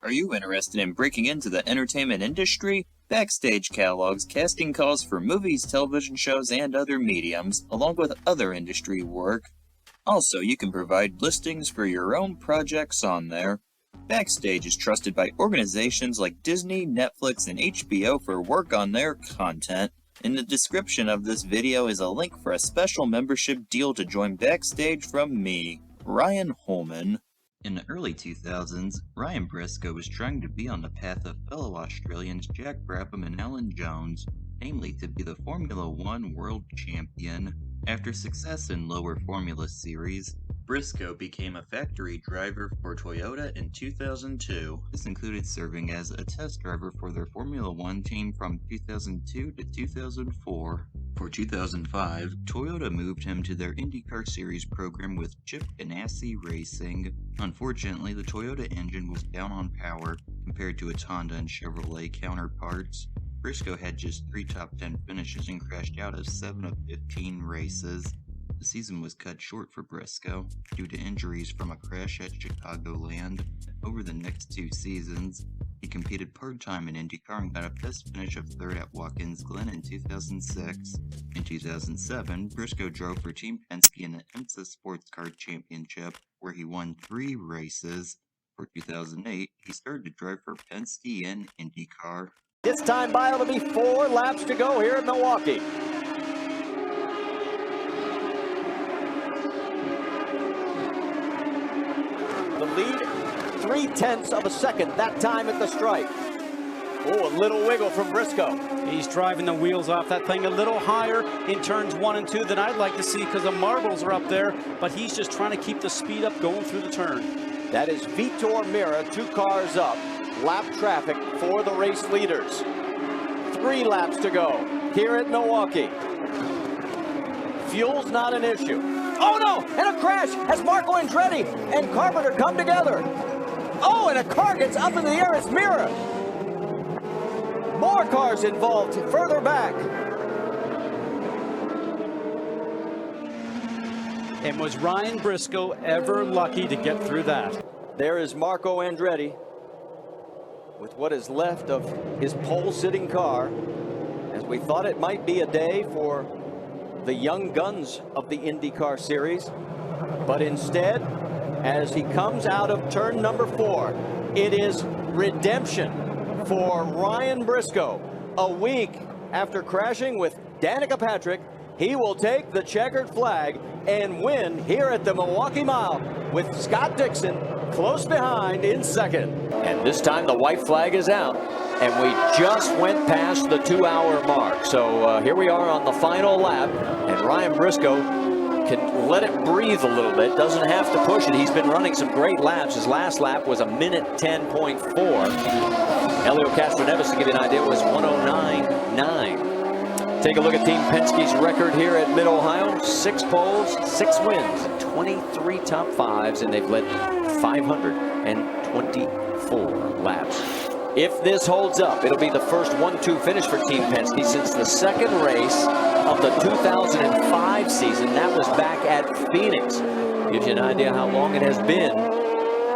Are you interested in breaking into the entertainment industry? Backstage catalogs, casting calls for movies, television shows, and other mediums, along with other industry work. Also, you can provide listings for your own projects on there. Backstage is trusted by organizations like Disney, Netflix, and HBO for work on their content. In the description of this video is a link for a special membership deal to join Backstage from me, Ryan Holman. In the early 2000s, Ryan Briscoe was trying to be on the path of fellow Australians Jack Brabham and Alan Jones, namely to be the Formula One World Champion. After success in lower Formula Series, Briscoe became a factory driver for Toyota in 2002. This included serving as a test driver for their Formula One team from 2002 to 2004. For 2005, Toyota moved him to their INDYCAR Series program with Chip Ganassi Racing. Unfortunately, the Toyota engine was down on power compared to its Honda and Chevrolet counterparts. Briscoe had just 3 top 10 finishes and crashed out of 7 of 15 races. The season was cut short for Briscoe due to injuries from a crash at Chicagoland. Over the next 2 seasons, he competed part-time in IndyCar and got a best finish of 3rd at Watkins Glen in 2006. In 2007, Briscoe drove for Team Penske in the IMSA Sports Car Championship, where he won 3 races. For 2008, he started to drive for Penske in IndyCar. This time by, it'll be 4 laps to go here in Milwaukee. The lead, 0.3 of a second that time at the stripe. Oh, a little wiggle from Briscoe. He's driving the wheels off that thing a little higher in turns 1 and 2 than I'd like to see because the marbles are up there, but he's just trying to keep the speed up going through the turn. That is Vitor Meira, 2 cars up. Lap traffic for the race leaders. 3 laps to go here at Milwaukee. Fuel's not an issue. Oh no, and a crash as Marco Andretti and Carpenter come together. Oh, and a car gets up in the air, it's Meira. More cars involved further back. And was Ryan Briscoe ever lucky to get through that? There is Marco Andretti with what is left of his pole-sitting car, as we thought it might be a day for the young guns of the IndyCar Series. But instead, as he comes out of turn number 4, it is redemption for Ryan Briscoe. A week after crashing with Danica Patrick, he will take the checkered flag and win here at the Milwaukee Mile with Scott Dixon close behind in second. And this time the white flag is out, and we just went past the 2-hour mark. So here we are on the final lap, and Ryan Briscoe can let it breathe a little bit, doesn't have to push it. He's been running some great laps. His last lap was a minute 10.4. Helio Castroneves, to give you an idea, was 109.9. Take a look at Team Penske's record here at Mid-Ohio. 6 poles, 6 wins, 23 top 5s, and they've led 524 laps. If this holds up, it'll be the first 1-2 finish for Team Penske since the second race of the 2005 season. That was back at Phoenix. Gives you an idea how long it has been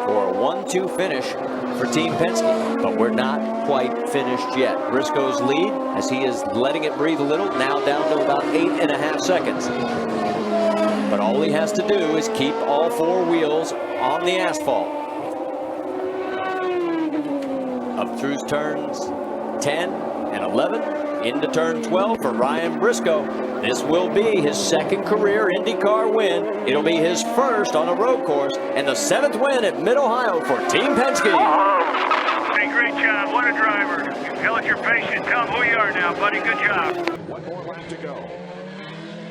for a 1-2 finish for Team Penske, but we're not quite finished yet. Briscoe's lead, as he is letting it breathe a little, now down to about 8.5 seconds. But all he has to do is keep all 4 wheels on the asphalt. Up through turns 10 and 11, into turn 12 for Ryan Briscoe. This will be his 2nd career IndyCar win. It'll be his 1st on a road course, and the 7th win at Mid-Ohio for Team Penske. Hey, great job. What a driver. Tell us you're patient. Tell them who you are now, buddy. Good job. 1 more lap to go.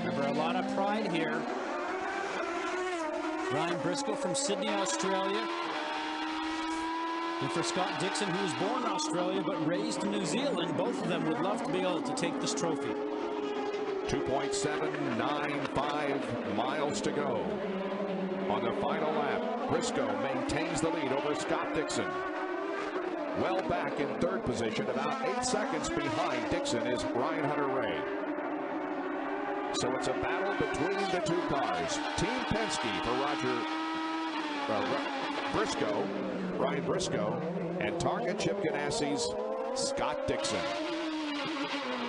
Remember, a lot of pride here. Ryan Briscoe from Sydney, Australia. And for Scott Dixon, who was born in Australia but raised in New Zealand, both of them would love to be able to take this trophy. 2.795 miles to go. On the final lap, Briscoe maintains the lead over Scott Dixon. Well back in 3rd position, about 8 seconds behind Dixon is Ryan Hunter-Reay. So it's a battle between the 2 cars. Team Penske for Ryan Briscoe, and Target Chip Ganassi's Scott Dixon.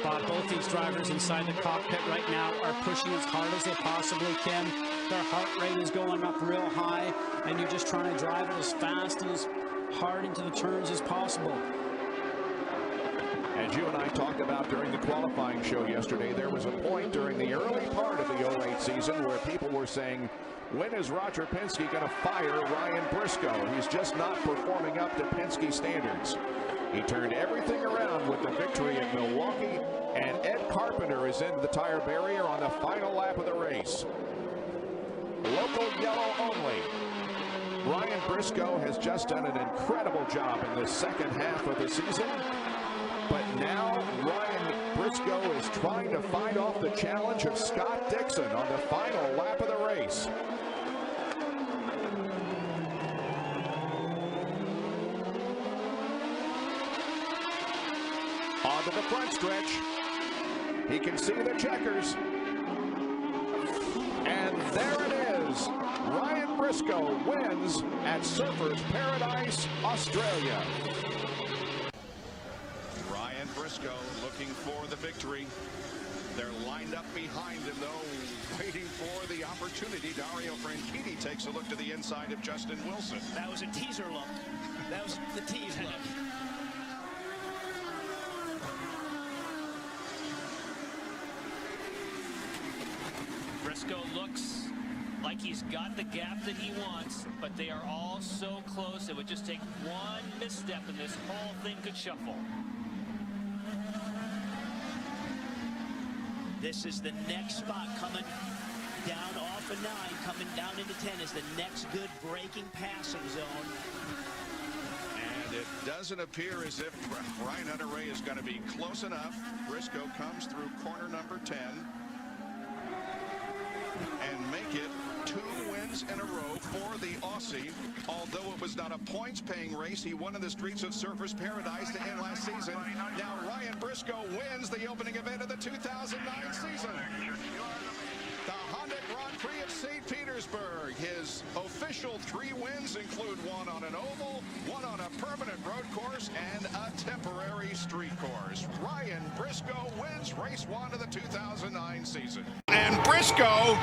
Bob, both these drivers inside the cockpit right now are pushing as hard as they possibly can. Their heart rate is going up real high, and you're just trying to drive it as fast and as hard into the turns as possible. As you and I talked about during the qualifying show yesterday, there was a point during the early part of the 08 season where people were saying, when is Roger Penske going to fire Ryan Briscoe? He's just not performing up to Penske standards. He turned everything around with the victory at Milwaukee, and Ed Carpenter is into the tire barrier on the final lap of the race. Local yellow only. Ryan Briscoe has just done an incredible job in the second half of the season. But now Ryan Briscoe is trying to fight off the challenge of Scott Dixon on the final lap of the race. Onto the front stretch. He can see the checkers. And there it is. Ryan Briscoe wins at Surfers Paradise, Australia. Ryan Briscoe looking for the victory. They're lined up behind him, though, waiting for the opportunity. Dario Franchitti takes a look to the inside of Justin Wilson. That was a teaser look. That was the tease look. Briscoe looks like he's got the gap that he wants, but they are all so close. It would just take one misstep and this whole thing could shuffle. This is the next spot coming down off of 9, coming down into 10 is the next good braking passing zone. And it doesn't appear as if Ryan Hunter-Reay is going to be close enough. Briscoe comes through corner number 10 and make it 2 wins in a row for the Aussie. Although it was not a points-paying race, he won in the streets of Surfers Paradise to end last season. Now Ryan Briscoe wins the opening event of the 2009 season. The Honda Grand Prix of St. Petersburg. His official 3 wins include 1 on an oval, 1 on a permanent road course, and a temporary street course. Ryan Briscoe wins race 1 of the 2009 season. And Briscoe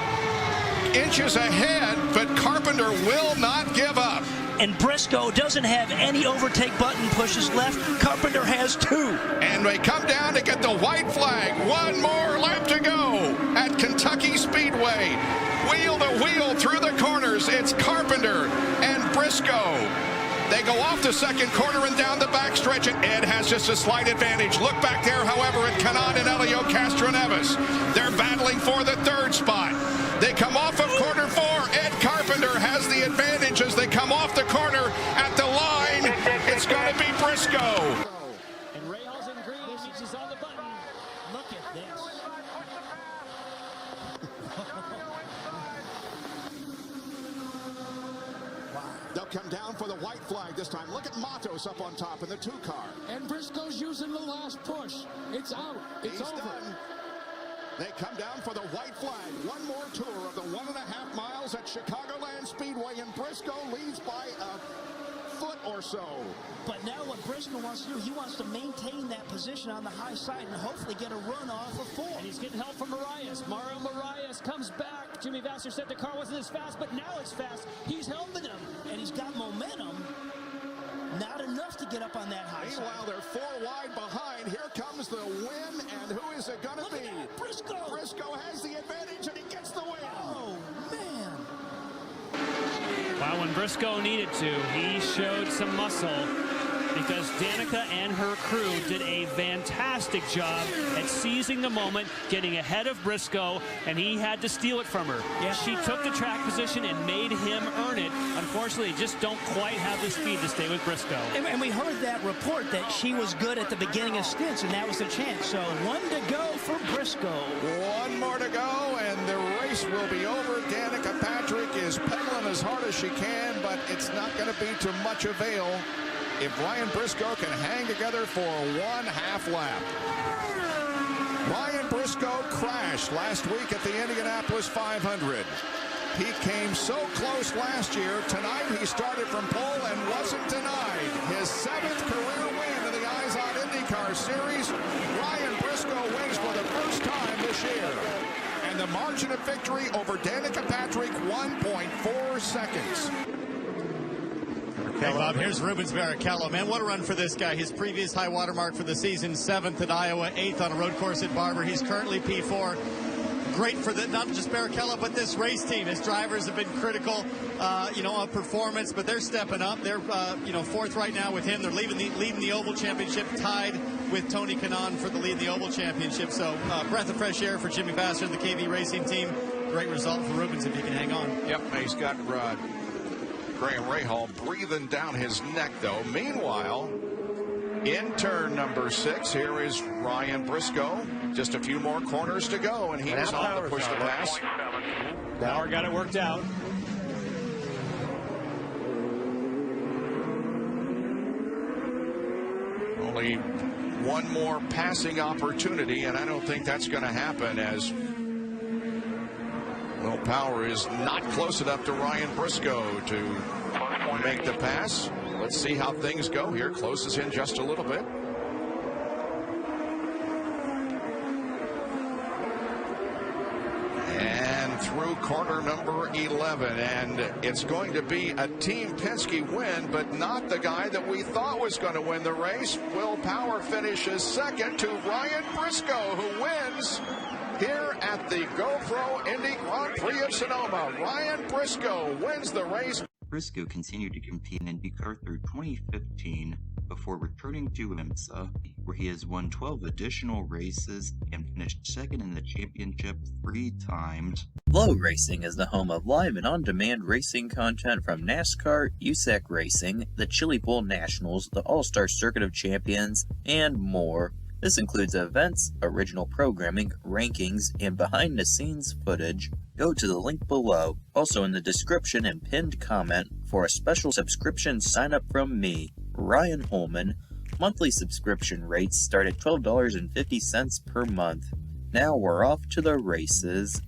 inches ahead, but Carpenter will not give up. And Briscoe doesn't have any overtake button pushes left. Carpenter has 2. And they come down to get the white flag. 1 more lap to go at Kentucky Speedway. Wheel to wheel through the corners. It's Carpenter and Briscoe. They go off the second corner and down the backstretch, and Ed has just a slight advantage. Look back there, however, at Canan and Elio Castroneves. They're battling for the 3rd spot. They come off of corner 4. Ed Carpenter has the advantage as they come off the corner at the line. It's going to be Briscoe. And Rahals in green, she's on the button. Look at this. They'll come down for the white flag this time. Look at Matos up on top in the 2 car. And Briscoe's using the last push. It's out. It's over. Done. They come down for the white flag. 1 more tour of the 1.5 miles at Chicagoland Speedway, and Briscoe leads by a foot or so. But now what Briscoe wants to do, he wants to maintain that position on the high side and hopefully get a run off of 4. And he's getting help from Marias. Mario Marias comes back. Jimmy Vasser said the car wasn't as fast, but now it's fast. He's helping him. And he's got momentum. Not enough to get up on that high side. Meanwhile, they're 4 wide behind. Here comes the win, and who is it going to be? Briscoe! Briscoe has the advantage, and he gets the win. Oh, man. Well, when Briscoe needed to, he showed some muscle because Danica and her crew did a fantastic job at seizing the moment, getting ahead of Briscoe, and he had to steal it from her. Yeah. She took the track position and made him earn it. Unfortunately, they just don't quite have the speed to stay with Briscoe. And we heard that report that she was good at the beginning of stints, and that was the chance. So 1 to go for Briscoe. 1 more to go, and the race will be over. Danica Patrick is pedaling as hard as she can, but it's not going to be to much avail if Ryan Briscoe can hang together for 1/2 lap. Ryan Briscoe crashed last week at the Indianapolis 500. He came so close last year. Tonight he started from pole and wasn't denied. His 7th career win in the Eyes on IndyCar Series. Ryan Briscoe wins for the first time this year. And the margin of victory over Danica Patrick, 1.4 seconds. Hey, Bob, here's Rubens Barrichello. Man, what a run for this guy. His previous high water mark for the season, 7th at Iowa, 8th on a road course at Barber. He's currently P4. Great for not just Barrichello, but this race team. His drivers have been critical, of performance, but they're stepping up. They're, 4th right now with him. They're leading the Oval Championship, tied with Tony Kanaan for the lead in the Oval Championship. So, breath of fresh air for Jimmy Vassar and the KV Racing team. Great result for Rubens if he can hang on. Yep, he's got Graham Rahal breathing down his neck, though. Meanwhile, in turn number 6, here is Ryan Briscoe. Just a few more corners to go, and he's on to push the pass. Power got it worked out. Only one more passing opportunity, and I don't think that's going to happen, as well, Power is not close enough to Ryan Briscoe to make the pass. Let's see how things go here. Closes in just a little bit. And through corner number 11, and it's going to be a Team Penske win, but not the guy that we thought was going to win the race. Will Power finishes second to Ryan Briscoe, who wins here at the GoPro Indy Grand Prix of Sonoma. Ryan Briscoe wins the race. Briscoe continued to compete in IndyCar through 2015 before returning to IMSA, where he has won 12 additional races and finished second in the championship 3 times. Flow Racing is the home of live and on-demand racing content from NASCAR, USAC Racing, the Chili Bowl Nationals, the All-Star Circuit of Champions, and more. This includes events, original programming, rankings, and behind-the-scenes footage. Go to the link below, also in the description and pinned comment, for a special subscription sign-up from me, Ryan Holman. Monthly subscription rates start at $12.50 per month. Now we're off to the races.